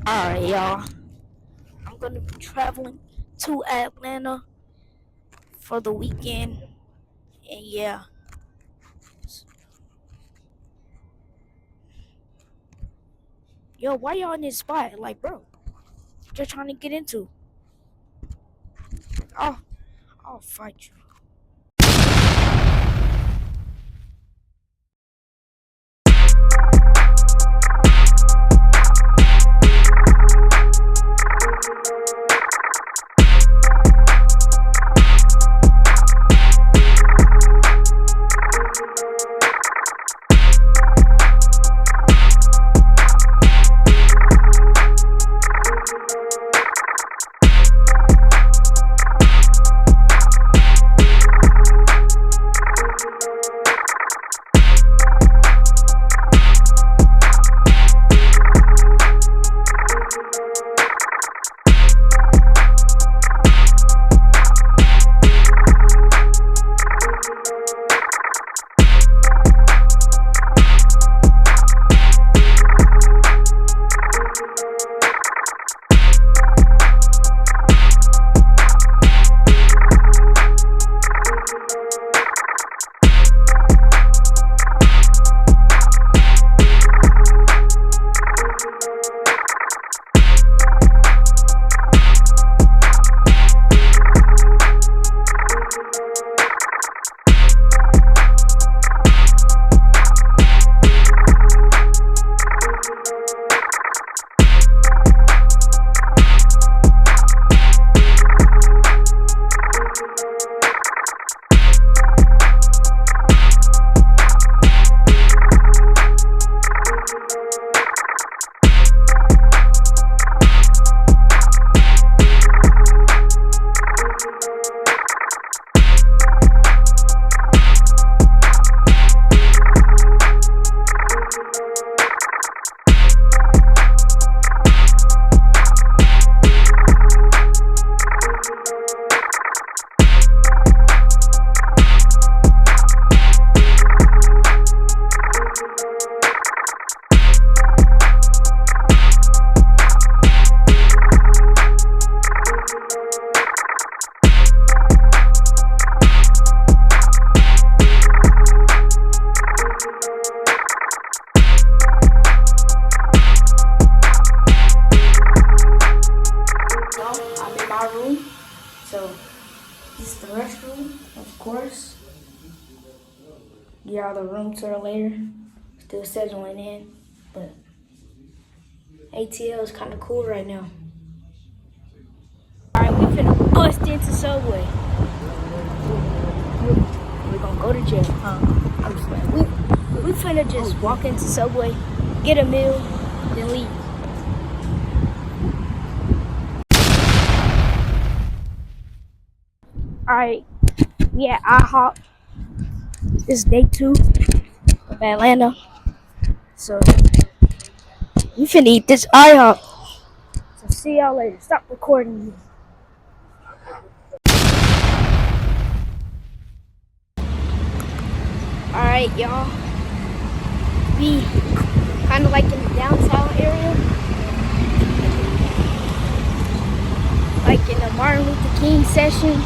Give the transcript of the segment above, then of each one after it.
Alright, y'all. I'm gonna be traveling to Atlanta for the weekend. And yeah. Yo, why y'all in this spot? Like, bro, just trying to get into. Oh, I'll fight you. I'm in my room. So, this is the restroom, of course. Get out of the room tour later. Still settling in. But ATL is kind of cool right now. Alright, we finna bust into Subway. We're gonna go to jail, huh? I'm just like, we finna just walk into Subway, get a meal, then leave. Alright, we at IHOP. This is day 2 of Atlanta. So, we finna eat this IHOP. So, see y'all later. Stop recording me. Alright, y'all. We kind of like in the downtown area. Like in the Martin Luther King session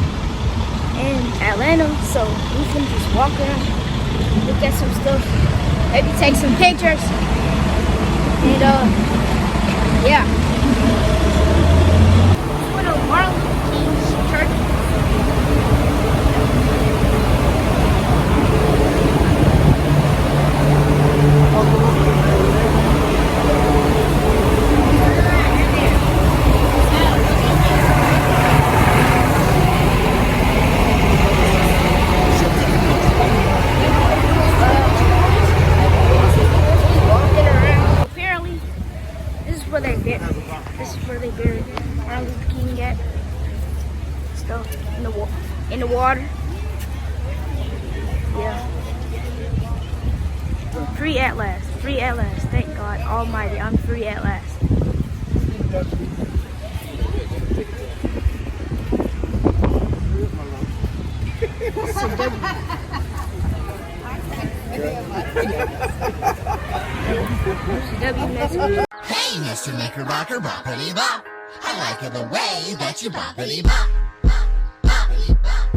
in Atlanta. So, we can just walk around, look at some stuff, maybe take some pictures. And, yeah. For the Martin Luther King church. This is where they buried Martin Luther King at. Stuff in the water. Yeah. I'm free at last. Free at last. Thank God Almighty. I'm free at last. Hey, Miss to make her rock her boppity bop. I like it the way that you boppity bop. Boppity bop.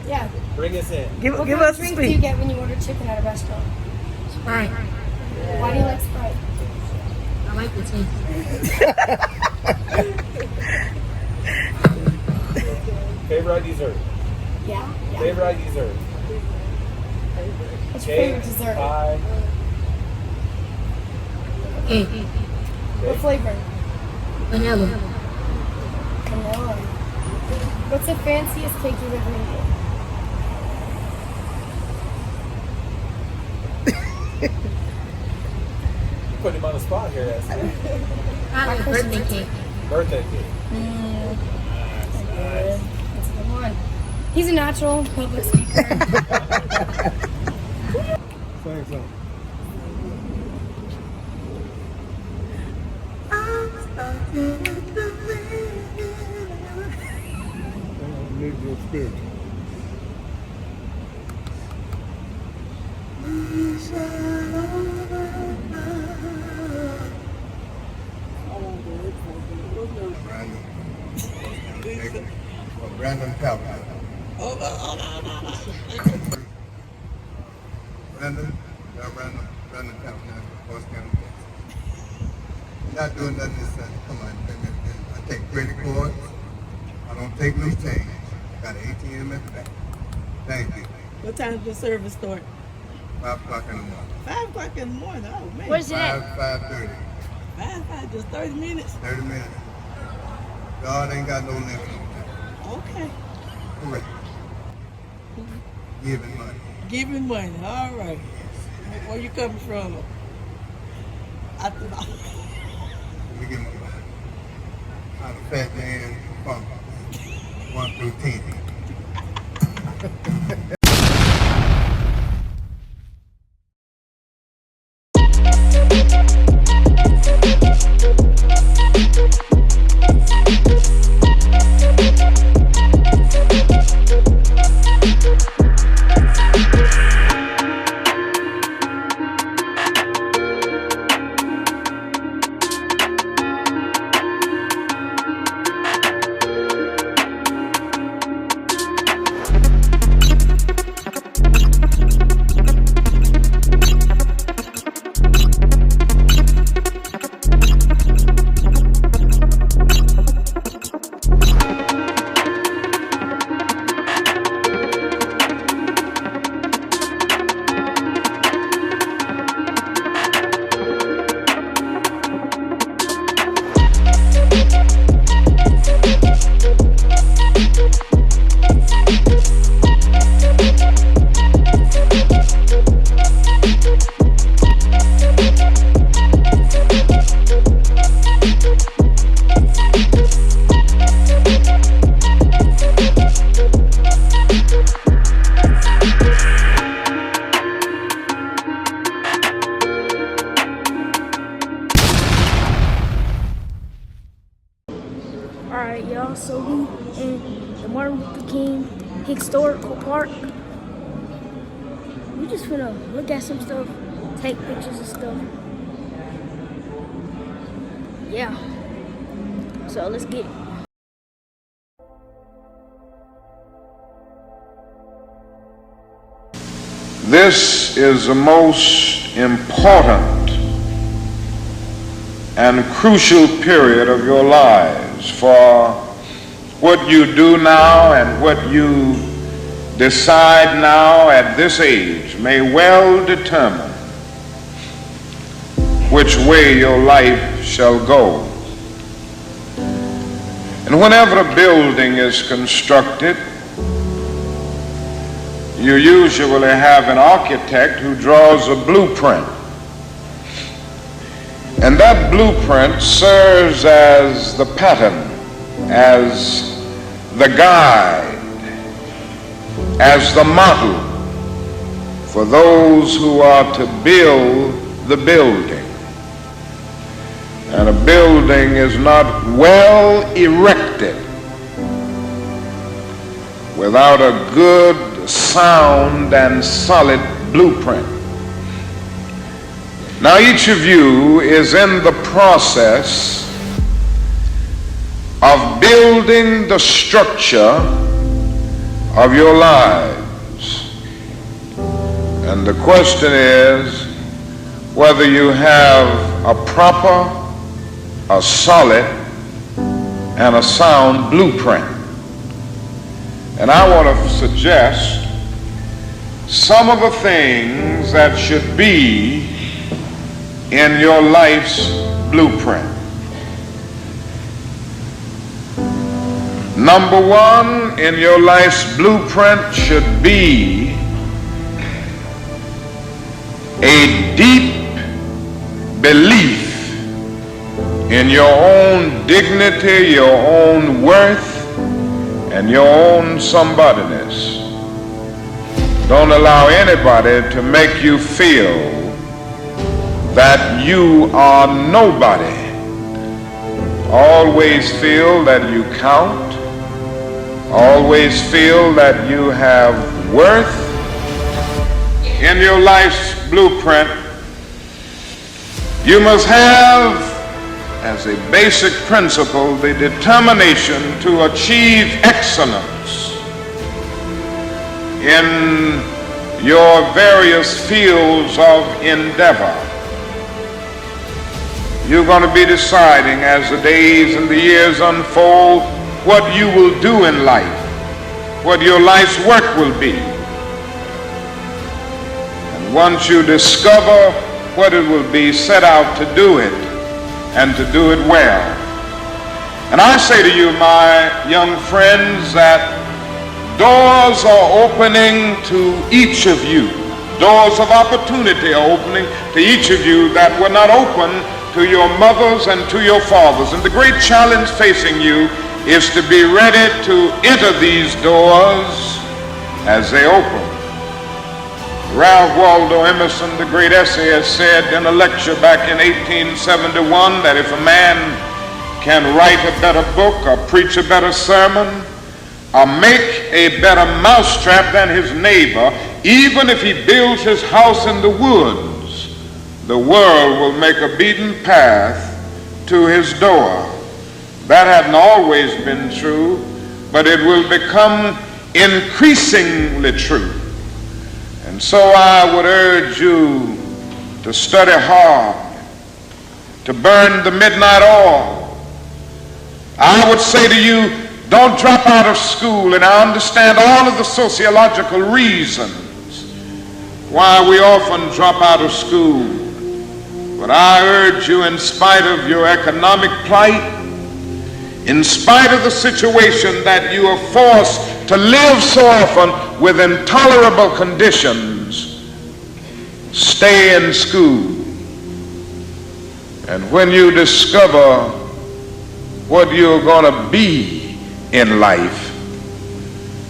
Yeah. Bring us in. Give What us kind a of drink do you speak. get when you order chicken at a restaurant? Sprite. Why do you like Sprite? I like the taste. Favorite dessert. Yeah. Favorite dessert. What's your favorite dessert? Pie. Cake. What flavor? Vanilla. Vanilla. What's the fanciest cake you've ever eaten? You put him on the spot here, Esther. Probably birthday cake. Birthday cake. That's a good one. He's a natural public speaker. Thanks, son. Brandon Calvin. Brandon Calvin, Boss County, Texas. Not doing nothing this Sunday. Come on, I take credit cards. I don't take no change. Got an ATM at the back. Thank you. What time does the service start? 5 o'clock in the morning. 5 o'clock in the morning. Oh man. Where's it at? 5:30. 5, just 30 minutes. 30 minutes. God ain't got no limit on that. Okay. Correct. Giving money. Giving money. All right. Where you coming from? Let me get my I'm a fat man from 1 through 10. Alright, y'all, so we in the Martin Luther King Historical Park. We just finna look at some stuff, take pictures of stuff. Yeah. So let's get it. This is the most important and crucial period of your lives, for what you do now and what you decide now at this age may well determine which way your life shall go. And whenever a building is constructed, you usually have an architect who draws a blueprint. And that blueprint serves as the pattern, as the guide, as the model for those who are to build the building. And a building is not well erected without a good, sound, and solid blueprint. Now, each of you is in the process of building the structure of your lives. And the question is whether you have a proper, a solid, and a sound blueprint. And I want to suggest some of the things that should be in your life's blueprint. Number one in your life's blueprint should be a deep belief in your own dignity, your own worth, and your own somebodyness. Don't allow anybody to make you feel that you are nobody. Always feel that you count. Always feel that you have worth. In your life's blueprint, you must have, as a basic principle, the determination to achieve excellence in your various fields of endeavor. You're going to be deciding as the days and the years unfold what you will do in life, what your life's work will be. And once you discover what it will be, set out to do it and to do it well. And I say to you, my young friends, that doors are opening to each of you. Doors of opportunity are opening to each of you that were not open to your mothers and to your fathers. And the great challenge facing you is to be ready to enter these doors as they open. Ralph Waldo Emerson, the great essayist, said in a lecture back in 1871 that if a man can write a better book or preach a better sermon or make a better mousetrap than his neighbor, even if he builds his house in the woods, the world will make a beaten path to his door. That hadn't always been true, but it will become increasingly true. And so I would urge you to study hard, to burn the midnight oil. I would say to you, don't drop out of school, and I understand all of the sociological reasons why we often drop out of school. But I urge you, in spite of your economic plight, in spite of the situation that you are forced to live so often with intolerable conditions, stay in school. And when you discover what you're going to be in life,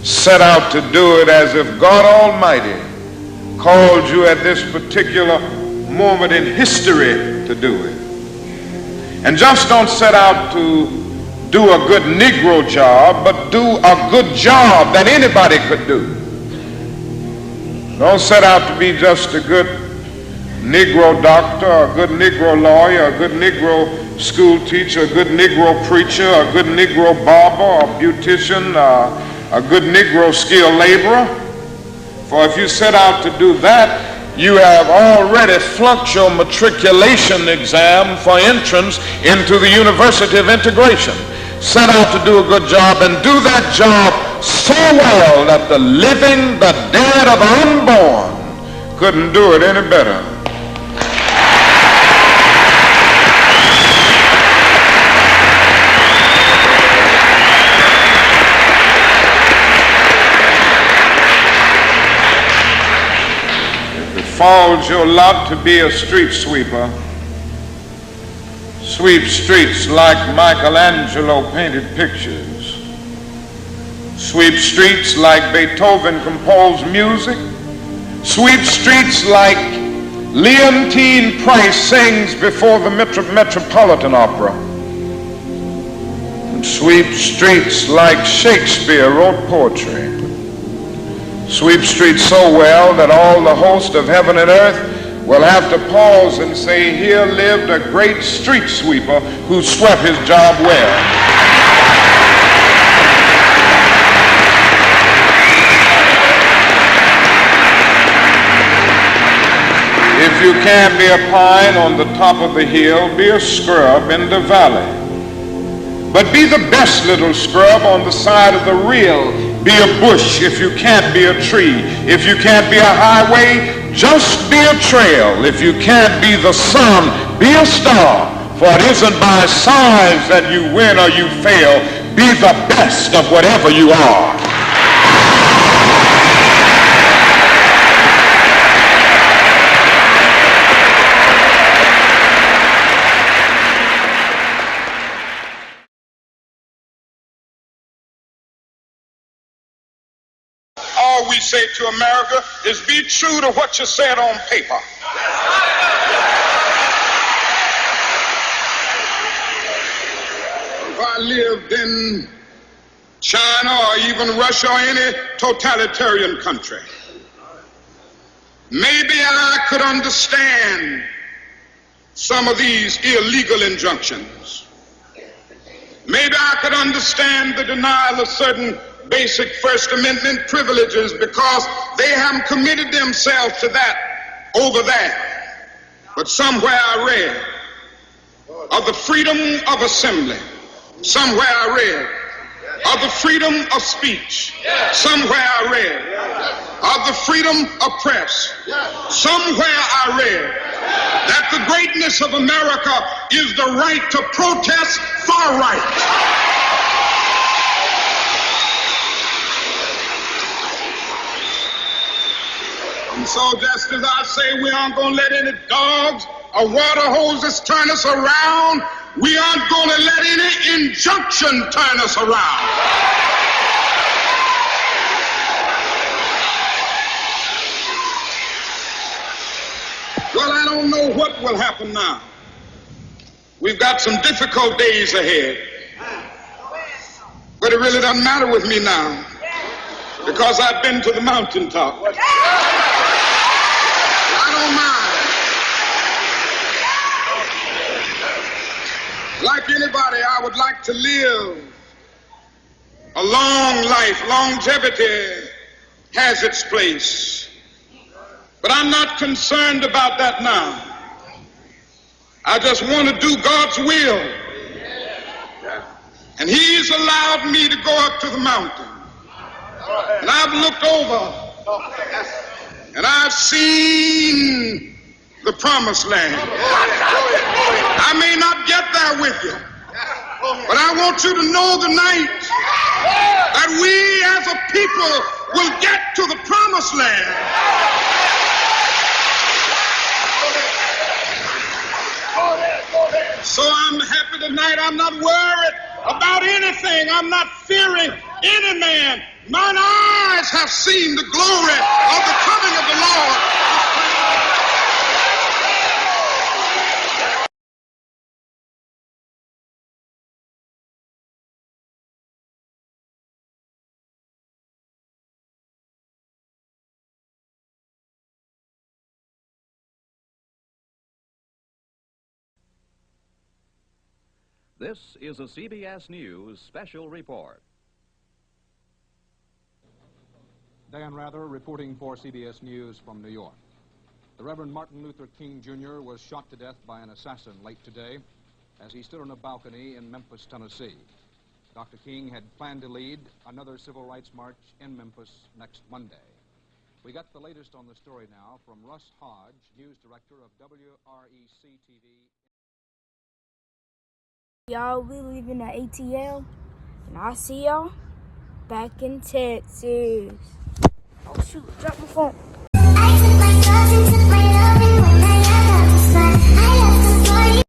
set out to do it as if God Almighty called you at this particular moment in history to do it. And just don't set out to do a good Negro job, but do a good job that anybody could do. Don't set out to be just a good Negro doctor, a good Negro lawyer, a good Negro school teacher, a good Negro preacher, a good Negro barber, a beautician, a good Negro skilled laborer. For if you set out to do that, you have already flunked your matriculation exam for entrance into the University of Integration. Set out to do a good job and do that job so well that the living, the dead, or the unborn couldn't do it any better. If it falls your lot to be a street sweeper, Sweep streets like Michelangelo painted pictures. Sweep streets like Beethoven composed music. Sweep streets like Leontine Price sings before the Metropolitan Opera. And sweep streets like Shakespeare wrote poetry. Sweep streets so well that all the host of heaven and earth will have to pause and say, here lived a great street sweeper who swept his job well. If you can't be a pine on the top of the hill, be a scrub in the valley. But be the best little scrub on the side of the rill. Be a bush if you can't be a tree. If you can't be a highway, just be a trail. If you can't be the sun, be a star. For it isn't by size that you win or you fail. Be the best of whatever you are. All we say to America is be true to what you said on paper. If I lived in China or even Russia or any totalitarian country, maybe I could understand some of these illegal injunctions. Maybe I could understand the denial of certain basic First Amendment privileges because they haven't committed themselves to that over there. But somewhere I read of the freedom of assembly. Somewhere I read of the freedom of speech. Somewhere I read of the freedom of press. Somewhere I read that the greatness of America is the right to protest far right. So just as I say we aren't going to let any dogs or water hoses turn us around, we aren't going to let any injunction turn us around. Well, I don't know what will happen now. We've got some difficult days ahead. But it really doesn't matter with me now because I've been to the mountaintop. Like anybody, I would like to live a long life. Longevity has its place. But I'm not concerned about that now. I just want to do God's will. And He's allowed me to go up to the mountain. And I've looked over and I've seen the promised land. I may not get there with you, but I want you to know tonight that we as a people will get to the promised land. So I'm happy tonight. I'm not worried about anything. I'm not fearing any man. Mine eyes have seen the glory of the coming of the Lord. This is a CBS News special report. Dan Rather reporting for CBS News from New York. The Reverend Martin Luther King Jr. was shot to death by an assassin late today as he stood on a balcony in Memphis, Tennessee. Dr. King had planned to lead another civil rights march in Memphis next Monday. We got the latest on the story now from Russ Hodge, news director of WREC-TV. Y'all, we leaving the ATL, and I'll see y'all back in Texas. Oh shoot, drop my phone.